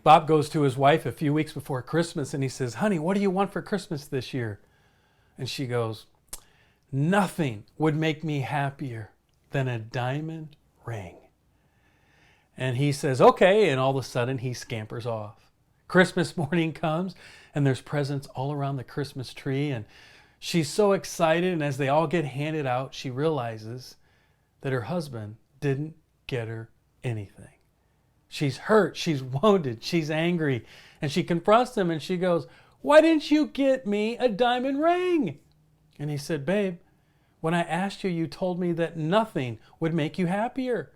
Bob goes to his wife a few weeks before Christmas and he says, "Honey, what do you want for Christmas this year?" And she goes, "Nothing would make me happier than a diamond ring." And he says, "Okay," and all of a sudden he scampers off. Christmas morning comes and there's presents all around the Christmas tree, and she's so excited, and as they all get handed out, she realizes that her husband didn't get her anything. She's hurt, she's wounded, she's angry, and she confronts him and she goes, "Why didn't you get me a diamond ring?" And he said, "Babe, when I asked you, you told me that nothing would make you happier."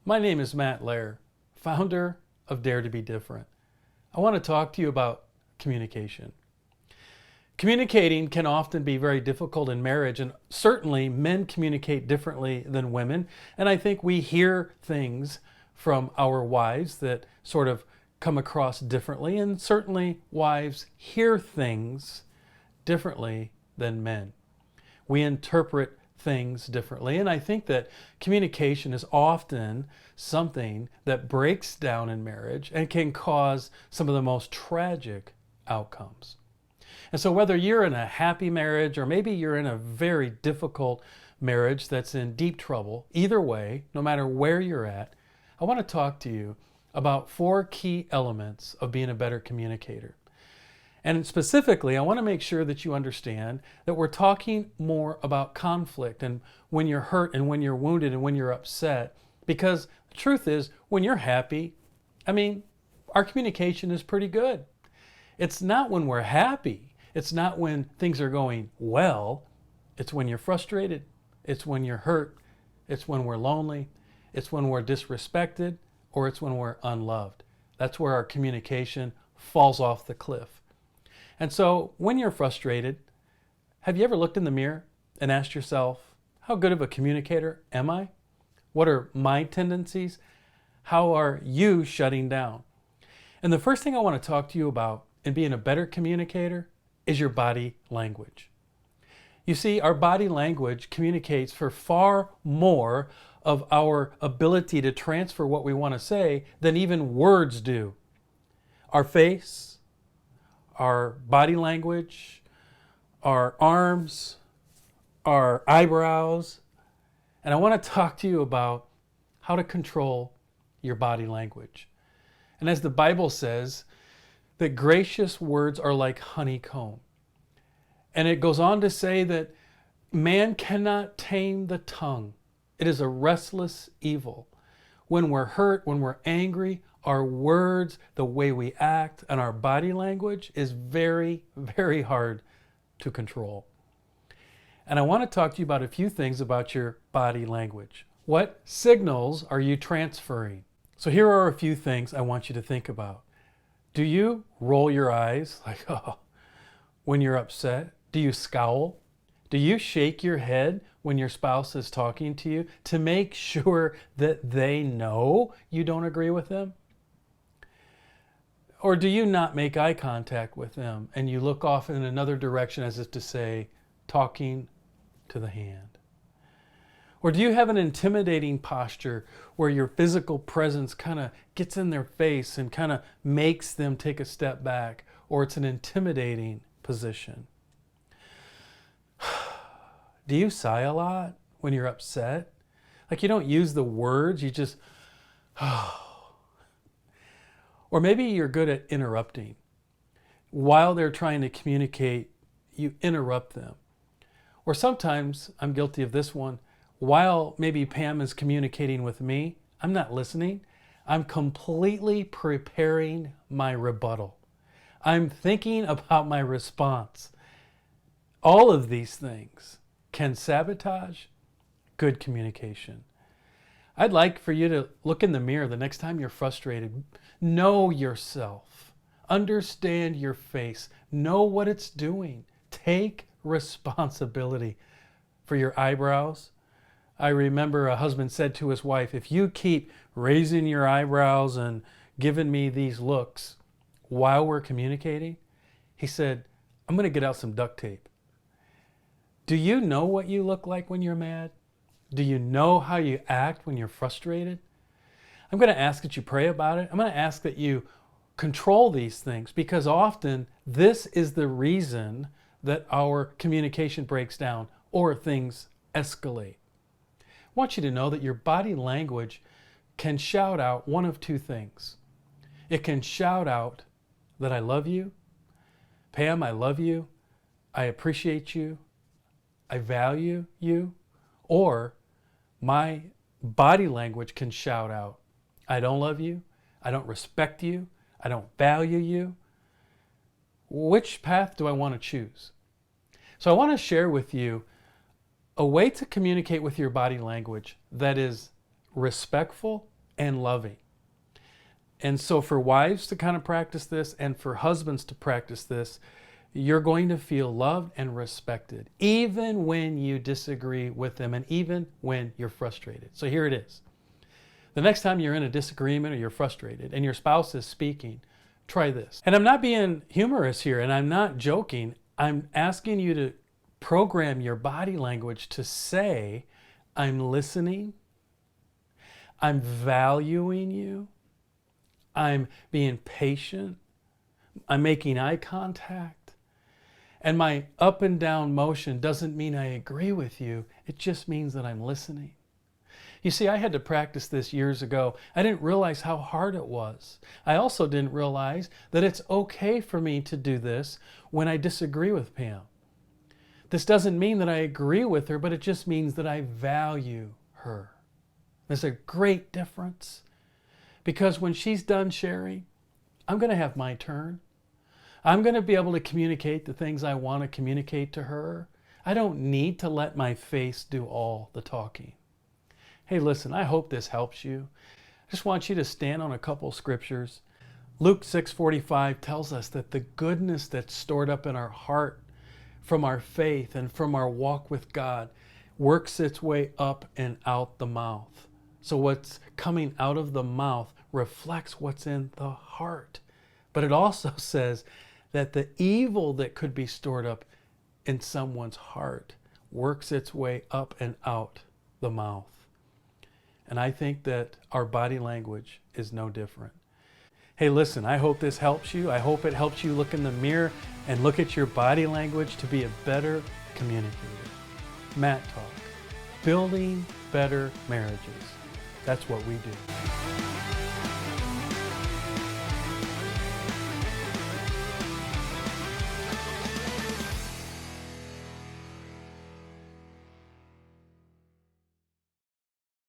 My name is Matt Lair, founder of Dare to Be Different. I want to talk to you about communication. Communicating can often be very difficult in marriage, and certainly men communicate differently than women. And I think we hear things from our wives that sort of come across differently, and certainly wives hear things differently than men. We interpret things differently, and I think that communication is often something that breaks down in marriage and can cause some of the most tragic outcomes. And so whether you're in a happy marriage or maybe you're in a very difficult marriage that's in deep trouble, either way, no matter where you're at, I want to talk to you about 4 key elements of being a better communicator. And specifically, I want to make sure that you understand that we're talking more about conflict and when you're hurt and when you're wounded and when you're upset. Because the truth is, when you're happy, our communication is pretty good. It's not when we're happy. It's not when things are going well. It's when you're frustrated. It's when you're hurt. It's when we're lonely. It's when we're disrespected, or it's when we're unloved. That's where our communication falls off the cliff. And so when you're frustrated, have you ever looked in the mirror and asked yourself, how good of a communicator am I? What are my tendencies? How are you shutting down? And the first thing I want to talk to you about in being a better communicator is your body language. You see, our body language communicates for far more of our ability to transfer what we want to say than even words do. Our face, our body language, our arms, our eyebrows. And I want to talk to you about how to control your body language. And as the Bible says, that gracious words are like honeycomb. And it goes on to say that man cannot tame the tongue. It is a restless evil. When we're hurt, when we're angry, our words, the way we act, and our body language is very, very hard to control. And I want to talk to you about a few things about your body language. What signals are you transferring? So here are a few things I want you to think about. Do you roll your eyes like, oh, when you're upset? Do you scowl? Do you shake your head when your spouse is talking to you to make sure that they know you don't agree with them? Or do you not make eye contact with them and you look off in another direction as if to say, talking to the hand? Or do you have an intimidating posture where your physical presence kind of gets in their face and kind of makes them take a step back, or it's an intimidating position? Do you sigh a lot when you're upset? Like you don't use the words, you just, Or maybe you're good at interrupting. While they're trying to communicate, you interrupt them. Or sometimes, I'm guilty of this one, while maybe Pam is communicating with me, I'm not listening. I'm completely preparing my rebuttal. I'm thinking about my response. All of these things can sabotage good communication. I'd like for you to look in the mirror the next time you're frustrated. Know yourself. Understand your face. Know what it's doing. Take responsibility for your eyebrows. I remember a husband said to his wife, if you keep raising your eyebrows and giving me these looks while we're communicating, he said, I'm going to get out some duct tape. Do you know what you look like when you're mad? Do you know how you act when you're frustrated? I'm going to ask that you pray about it. I'm going to ask that you control these things, because often this is the reason that our communication breaks down or things escalate. I want you to know that your body language can shout out one of two things. It can shout out that I love you, Pam, I love you, I appreciate you, I value you, or my body language can shout out, I don't love you, I don't respect you, I don't value you. Which path do I want to choose? So I want to share with you a way to communicate with your body language that is respectful and loving. And so for wives to kind of practice this and for husbands to practice this, you're going to feel loved and respected, even when you disagree with them and even when you're frustrated. So here it is. The next time you're in a disagreement or you're frustrated and your spouse is speaking, try this. And I'm not being humorous here, and I'm not joking. I'm asking you to program your body language to say, I'm listening, I'm valuing you, I'm being patient, I'm making eye contact, and my up and down motion doesn't mean I agree with you, it just means that I'm listening. You see, I had to practice this years ago. I didn't realize how hard it was. I also didn't realize that it's okay for me to do this when I disagree with Pam. This doesn't mean that I agree with her, but it just means that I value her. There's a great difference, because when she's done sharing, I'm going to have my turn. I'm going to be able to communicate the things I want to communicate to her. I don't need to let my face do all the talking. Hey, listen, I hope this helps you. I just want you to stand on a couple scriptures. Luke 6:45 tells us that the goodness that's stored up in our heart from our faith and from our walk with God works its way up and out the mouth. So what's coming out of the mouth reflects what's in the heart. But it also says that the evil that could be stored up in someone's heart works its way up and out the mouth. And I think that our body language is no different. Hey, listen, I hope this helps you. I hope it helps you look in the mirror and look at your body language to be a better communicator. MattTalk, building better marriages. That's what we do.